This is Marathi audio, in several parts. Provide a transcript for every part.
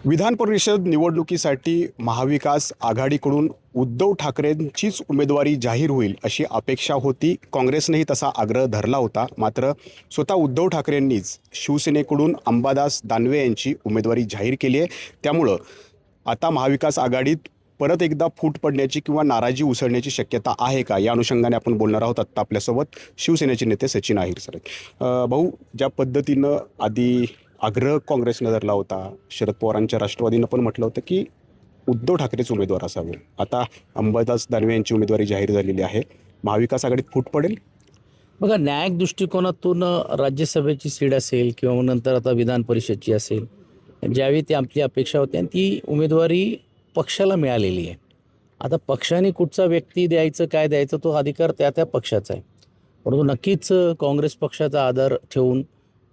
विधान परिषद निवडणुकीसाठी महाविकास आघाडीकडून उद्धव ठाकरेंचीच उमेदवारी जाहीर होईल अशी अपेक्षा होती. काँग्रेसनेही तसा आग्रह धरला होता. मात्र स्वतः उद्धव ठाकरेंनीच शिवसेनेकडून अंबादास दानवे यांची उमेदवारी जाहीर केली आहे. त्यामुळं आता महाविकास आघाडीत परत एकदा फूट पडण्याची किंवा नाराजी उसळण्याची शक्यता आहे का, या अनुषंगाने आपण बोलणार आहोत. आत्ता आपल्यासोबत शिवसेनेचे नेते सचिन अहिर सर आहेत. भाऊ, ज्या पद्धतीनं आधी आग्रह काँग्रेसनं धरला होता, शरद पवारांच्या राष्ट्रवादीनं पण म्हटलं होतं की उद्धव ठाकरेच उमेदवार असावे. आता अंबादास दानवे यांची उमेदवारी जाहीर झालेली आहे. महाविकास आघाडीत फूट पडेल? बघा, न्यायिक दृष्टिकोनातून राज्यसभेची सीट असेल किंवा मग नंतर आता विधान परिषदची असेल, ज्यावेळी ती आपली अपेक्षा होती आणि ती उमेदवारी पक्षाला मिळालेली आहे. आता पक्षाने कुठचा व्यक्ती द्यायचं, काय द्यायचं, तो अधिकार त्या त्या पक्षाचा आहे. परंतु नक्कीच काँग्रेस पक्षाचा आदर ठेवून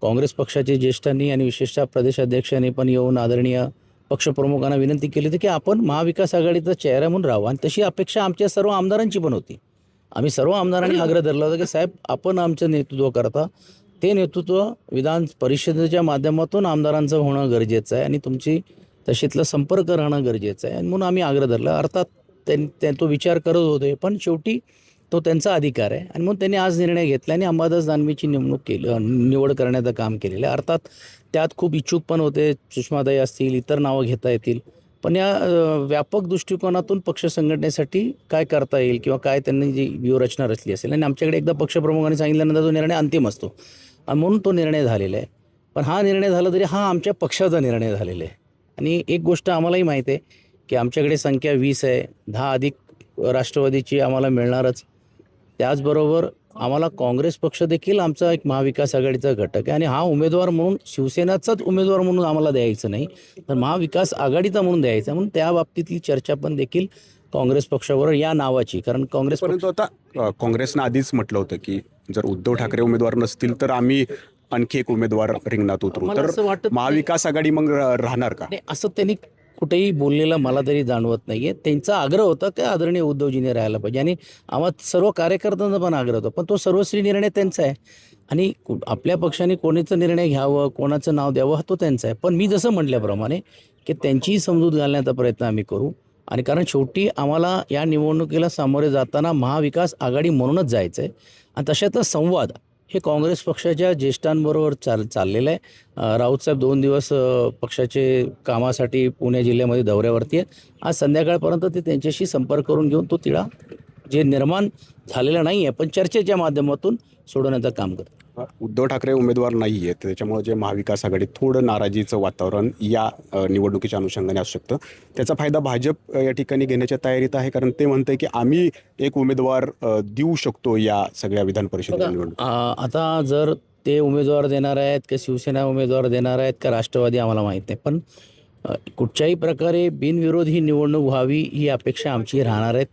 काँग्रेस पक्षाचे ज्येष्ठांनी आणि विशेषतः प्रदेशाध्यक्षांनी पण येऊन आदरणीय पक्षप्रमुखांना विनंती केली होती की आपण महाविकास आघाडीचा चेहरा म्हणून राहावं. आणि तशी अपेक्षा आमच्या सर्व आमदारांची पण होती. आम्ही सर्व आमदारांनी आग्रह धरला होता की साहेब, आपण आमचं नेतृत्व करता, ते नेतृत्व विधान परिषदेच्या माध्यमातून आमदारांचं होणं गरजेचं आहे आणि तुमची तशीतला संपर्क राहणं गरजेचं आहे. आणि म्हणून आम्ही आग्रह धरला. अर्थात तो विचार करत होते, पण शेवटी तो त्यांचा अधिकार आहे आणि म्हणून त्यांनी आज निर्णय घेतला आणि अंबादास दानवेची निवड करण्याचं काम केलेलं आहे. अर्थात त्यात खूप इच्छुक पण होते, सुषमाताई असतील, इतर नावं घेता येतील. पण या व्यापक दृष्टिकोनातून पक्ष संघटनेसाठी काय करता येईल किंवा काय त्यांनी जी व्यूहरचना रचली असेल, आणि आमच्याकडे एकदा पक्षप्रमुखांनी सांगितल्यानंतर तो निर्णय अंतिम असतो आणि म्हणून तो निर्णय झालेला आहे. पण हा निर्णय झाला तरी हा आमच्या पक्षाचा निर्णय झालेला आहे. आणि एक गोष्ट आम्हालाही माहीत आहे की आमच्याकडे संख्या 20 आहे, 10 अधिक राष्ट्रवादीची आम्हाला मिळणारच. त्याचबरोबर आम्हाला काँग्रेस पक्ष देखील आमचा एक महाविकास आघाडीचा घटक आहे आणि हा उमेदवार म्हणून शिवसेनाचाच उमेदवार म्हणून आम्हाला द्यायचं नाही, तर महाविकास आघाडीचा म्हणून द्यायचा. म्हणून त्या बाबतीतली चर्चा पण देखील काँग्रेस पक्षाबरोबर या नावाची, कारण काँग्रेस परंतु आता काँग्रेसनं आधीच म्हटलं होतं की जर उद्धव ठाकरे उमेदवार नसतील तर आम्ही आणखी एक उमेदवार रिंगणात उतरू. मला असं तर वाटत महाविकास आघाडी मग राहणार का? नाही, असं त्यांनी कुठेही बोललेलं मला तरी जाणवत नाहीये. त्यांचा आग्रह होता की आदरणीय उद्धवजींनी राहायला पाहिजे आणि आम्हा सर्व कार्यकर्त्यांचा पण आग्रह होता. पण तो सर्वस्वी निर्णय त्यांचा आहे आणि आपल्या पक्षाने कोणीचं निर्णय घ्यावं, कोणाचं नाव द्यावं, हा तो त्यांचा आहे. पण मी जसं म्हटल्याप्रमाणे की त्यांचीही समजूत घालण्याचा प्रयत्न आम्ही करू. आणि कारण शेवटी आम्हाला या निवडणुकीला सामोरे जाताना महाविकास आघाडी म्हणूनच जायचं आहे आणि तशातच संवाद हे काँग्रेस पक्षाच्या ज्येष्ठांबरोबर चाललेलं आहे. राऊतसाहेब 2 दिवस पक्षाचे कामासाठी पुणे जिल्ह्यामध्ये दौऱ्यावरती आहेत. आज संध्याकाळपर्यंत ते त्यांच्याशी संपर्क करून घेऊन तो तिढा जे निर्माण झालेला नाही आहे पण चर्चेच्या माध्यमातून सोडवण्याचं काम करतात. उद्धव ठाकरे उमेदवार नाही आहेत, त्याच्यामुळे जे महाविकास आघाडीत थोडं नाराजीचं वातावरण या निवडणुकीच्या अनुषंगाने असू शकतं. त्याचा फायदा भाजप या ठिकाणी घेण्याच्या तयारीत आहे, कारण ते म्हणतंय की आम्ही एक उमेदवार देऊ शकतो या सगळ्या विधान परिषद निवडणूक. आता जर ते उमेदवार देणार आहेत का शिवसेना उमेदवार देणार आहेत का राष्ट्रवादी आम्हाला माहीत नाही, पण कुठच्याही प्रकारे बिनविरोध ही निवडणूक व्हावी ही अपेक्षा आमची राहणार आहेत.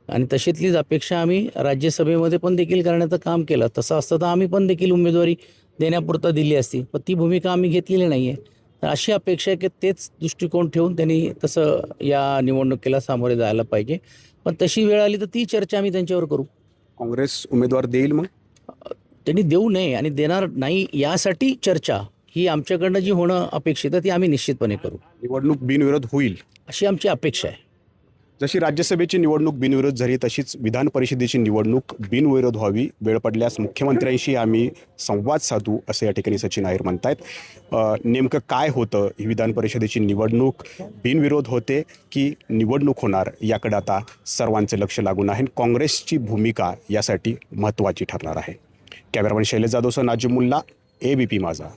आणि तशीतलीच अपेक्षा आम्ही राज्यसभेमध्ये पण देखील करण्याचं काम केलं. तसं असतं तर आम्ही पण देखील उमेदवारी देण्यापुरता दिली असती, पण ती भूमिका आम्ही घेतलेली नाही आहे. तर अशी अपेक्षा आहे की तेच दृष्टिकोन ठेवून त्यांनी तसं या निवडणुकीला सामोरे जायला पाहिजे. पण तशी वेळ आली तर ती चर्चा आम्ही त्यांच्यावर करू. काँग्रेस उमेदवार देईल मग? त्यांनी देऊ नये आणि देणार नाही यासाठी चर्चा ही आमच्याकडनं जी होणं अपेक्षित आहे ती आम्ही निश्चितपणे करू. निवडणूक बिनविरोध होईल अशी आमची अपेक्षा आहे. जशी राज्यसभेची निवडणूक बिनविरोध झाली तशीच विधान परिषदेची निवडणूक बिनविरोध व्हावी. वेळ पडल्यास मुख्यमंत्र्यांशी आम्ही संवाद साधू, असं या ठिकाणी सचिन अहिर म्हणतायत. नेमकं काय होतं, ही विधान परिषदेची निवडणूक बिनविरोध होते की निवडणूक होणार, याकडे आता सर्वांचे लक्ष लागून आहे. काँग्रेसची भूमिका यासाठी महत्त्वाची ठरणार आहे. कॅमेरामॅन शैलेश जाधवसह नाजिम मुल्ला, ABP माझा,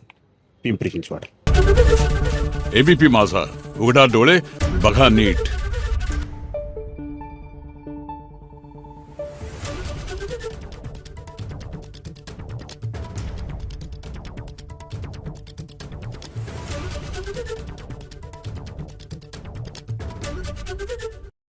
पिंपरी चिंचवड. ABP माझा, उघडा डोळे बघा नीट.